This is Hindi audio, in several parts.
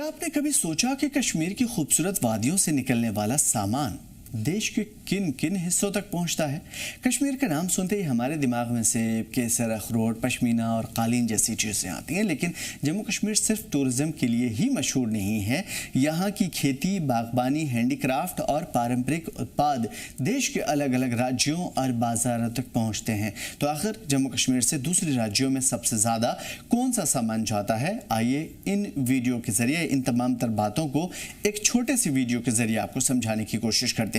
क्या आपने कभी सोचा कि कश्मीर की खूबसूरत वादियों से निकलने वाला सामान देश के किन किन हिस्सों तक पहुंचता है। कश्मीर का नाम सुनते ही हमारे दिमाग में सेब, केसर, अखरोट, पश्मीना और कालीन जैसी चीज़ें आती हैं, लेकिन जम्मू कश्मीर सिर्फ टूरिज्म के लिए ही मशहूर नहीं है। यहाँ की खेती, बागबानी, हैंडीक्राफ्ट और पारंपरिक उत्पाद देश के अलग अलग राज्यों और बाजारों तक पहुँचते हैं। तो आखिर जम्मू कश्मीर से दूसरे राज्यों में सबसे ज़्यादा कौन सा सामान जाता है? आइए इन वीडियो के जरिए इन तमाम तर बातों को एक छोटे से वीडियो के जरिए आपको समझाने की कोशिश करते हैं।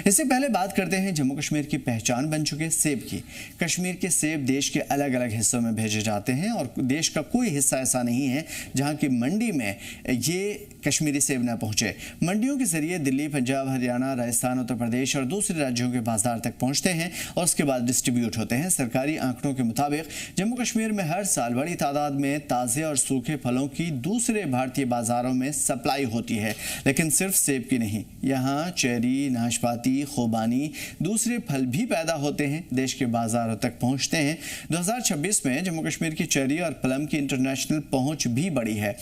इससे पहले बात करते हैं जम्मू कश्मीर की पहचान बन चुके सेब की। कश्मीर के सेब देश के अलग अलग हिस्सों में भेजे जाते हैं और देश का कोई हिस्सा ऐसा नहीं है जहां की मंडी में ये कश्मीरी सेब न पहुंचे। मंडियों के जरिए दिल्ली, पंजाब, हरियाणा, राजस्थान, उत्तर प्रदेश और दूसरे राज्यों के बाजार तक पहुंचते हैं और उसके बाद डिस्ट्रीब्यूट होते हैं। सरकारी आंकड़ों के मुताबिक जम्मू कश्मीर में हर साल बड़ी तादाद में ताज़े और सूखे फलों की दूसरे भारतीय बाजारों में सप्लाई होती है, लेकिन सिर्फ सेब की नहीं, यहाँ चेरी, नाशपाती, खुबानी, दूसरे फल भी पैदा होते हैं, देश के बाजारों तक पहुंचते हैं। 2026 में जम्मू कश्मीर की चेरी और प्लम की इंटरनेशनल पहुंच भी बढ़ी है।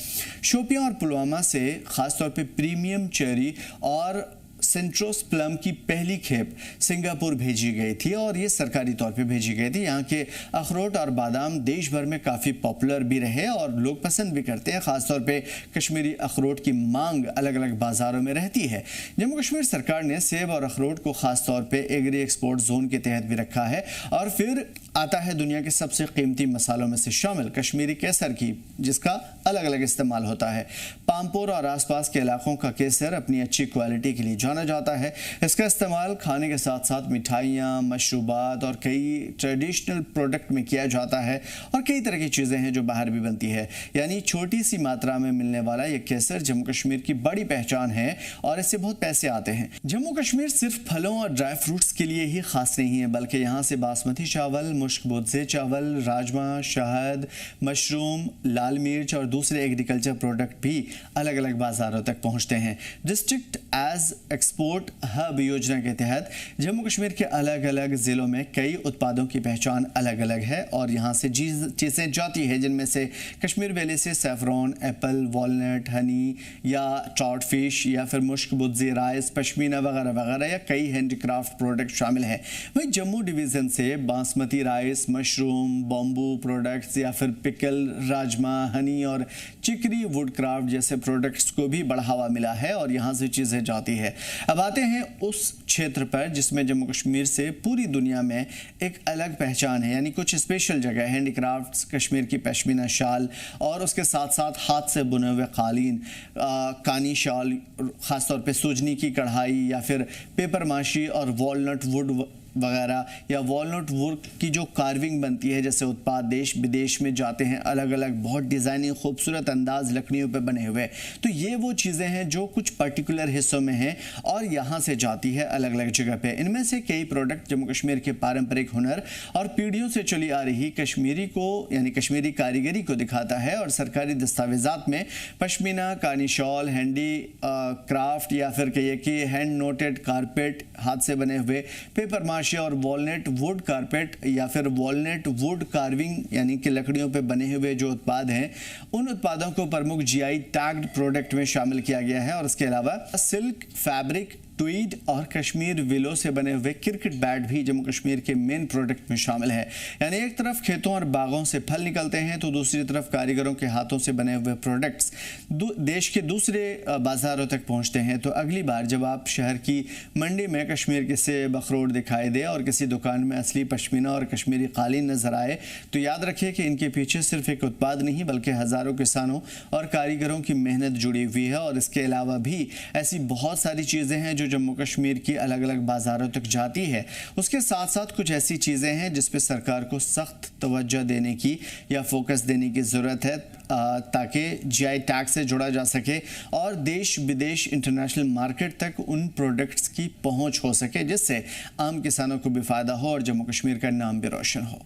शोपियां और पुलवामा से खासतौर पे प्रीमियम चेरी और सेंट्रोस प्लम की पहली खेप सिंगापुर भेजी गई थी और ये सरकारी तौर पे भेजी गई थी। यहाँ के अखरोट और बादाम देश भर में काफ़ी पॉपुलर भी रहे और लोग पसंद भी करते हैं। ख़ासतौर पे कश्मीरी अखरोट की मांग अलग अलग बाज़ारों में रहती है। जम्मू कश्मीर सरकार ने सेब और अखरोट को ख़ासतौर पे एग्री एक्सपोर्ट जोन के तहत भी रखा है। और फिर आता है दुनिया के सबसे कीमती मसालों में से शामिल कश्मीरी केसर की, जिसका अलग अलग इस्तेमाल होता है। पामपोर और आसपास के इलाकों का केसर अपनी अच्छी क्वालिटी के लिए जाना जाता है। इसका इस्तेमाल खाने के साथ साथ मिठाइयाँ, मशरूबात और कई ट्रेडिशनल प्रोडक्ट में किया जाता है और कई तरह की चीज़ें हैं जो बाहर भी बनती है। यानी छोटी सी मात्रा में मिलने वाला ये केसर जम्मू कश्मीर की बड़ी पहचान है और इससे बहुत पैसे आते हैं। जम्मू कश्मीर सिर्फ फलों और ड्राई फ्रूट्स के लिए ही खास नहीं है, बल्कि यहाँ से बासमती चावल, मुश्क बोझे चावल, राजमा, शहद, मशरूम, लाल मिर्च और दूसरे एग्रीकल्चर प्रोडक्ट भी अलग अलग बाजारों तक पहुँचते हैं। डिस्ट्रिक्ट एज एक्सपोर्ट हब योजना के तहत जम्मू कश्मीर के अलग अलग ज़िलों में कई उत्पादों की पहचान अलग अलग है और यहाँ से चीज़ें जाती है, जिनमें से कश्मीर वैली से सैफरॉन, एप्पल, वॉलनट, हनी या ट्राउट फिश या फिर मुश्क बुज्जी, राइस, पश्मीना वगैरह वगैरह या कई हैंडीक्राफ्ट प्रोडक्ट शामिल हैं। वहीं जम्मू डिवीज़न से basmati rice, mushroom, bamboo products या फिर पिकल, राजमा, हनी और चिकरी वुडक्राफ्ट जैसे प्रोडक्ट्स को भी बढ़ावा मिला है और यहाँ से चीज़ें जाती है। अब आते हैं उस क्षेत्र पर जिसमें जम्मू कश्मीर से पूरी दुनिया में एक अलग पहचान है, यानी कुछ स्पेशल जगह हैंडीक्राफ्ट्स, कश्मीर की पश्मीना शाल और उसके साथ साथ हाथ से बुने हुए कालीन, कानी शाल, ख़ासतौर पे सूजनी की कढ़ाई या फिर पेपर माशी और वॉलनट वुड वगैरह या वॉलनट वुड की जो कार्विंग बनती है, जैसे उत्पाद देश विदेश में जाते हैं अलग अलग बहुत डिज़ाइनिंग खूबसूरत अंदाज लकड़ियों पे बने हुए। तो ये वो चीज़ें हैं जो कुछ पर्टिकुलर हिस्सों में हैं और यहाँ से जाती है अलग अलग जगह पे। इनमें से कई प्रोडक्ट जम्मू कश्मीर के पारंपरिक हुनर और पीढ़ियों से चली आ रही कश्मीरी को यानी कश्मीरी कारीगरी को दिखाता है और सरकारी दस्तावेजात में पश्मीना, कानी शॉल, हैंडी क्राफ्ट या फिर कहिए कि हैंड नोटेड कारपेट, हाथ से बने हुए पेपर और वॉलनट वुड कारपेट या फिर वॉलनट वुड कार्विंग यानी कि लकड़ियों पे बने हुए जो उत्पाद हैं, उन उत्पादों को प्रमुख जीआई टैग्ड प्रोडक्ट में शामिल किया गया है। और इसके अलावा सिल्क, फैब्रिक, ट्वीड और कश्मीर विलो से बने हुए क्रिकेट बैट भी जम्मू कश्मीर के मेन प्रोडक्ट में शामिल है। यानी एक तरफ खेतों और बागों से फल निकलते हैं तो दूसरी तरफ कारीगरों के हाथों से बने हुए प्रोडक्ट्स देश के दूसरे बाजारों तक पहुंचते हैं। तो अगली बार जब आप शहर की मंडी में कश्मीर के सेब, अखरोट दिखाई दे और किसी दुकान में असली पश्मीना और कश्मीरी कालीन नजर आए, तो याद रखिए कि इनके पीछे सिर्फ एक उत्पाद नहीं बल्कि हज़ारों किसानों और कारीगरों की मेहनत जुड़ी हुई है। और इसके अलावा भी ऐसी बहुत सारी चीज़ें हैं जो जम्मू कश्मीर की अलग अलग बाजारों तक जाती है। उसके साथ साथ कुछ ऐसी चीज़ें हैं जिस पे सरकार को सख्त तवज्जो देने की या फोकस देने की ज़रूरत है ताकि जीआई टैग से जुड़ा जा सके और देश विदेश इंटरनेशनल मार्केट तक उन प्रोडक्ट्स की पहुंच हो सके, जिससे आम किसानों को भी फ़ायदा हो और जम्मू कश्मीर का नाम भी रोशन हो।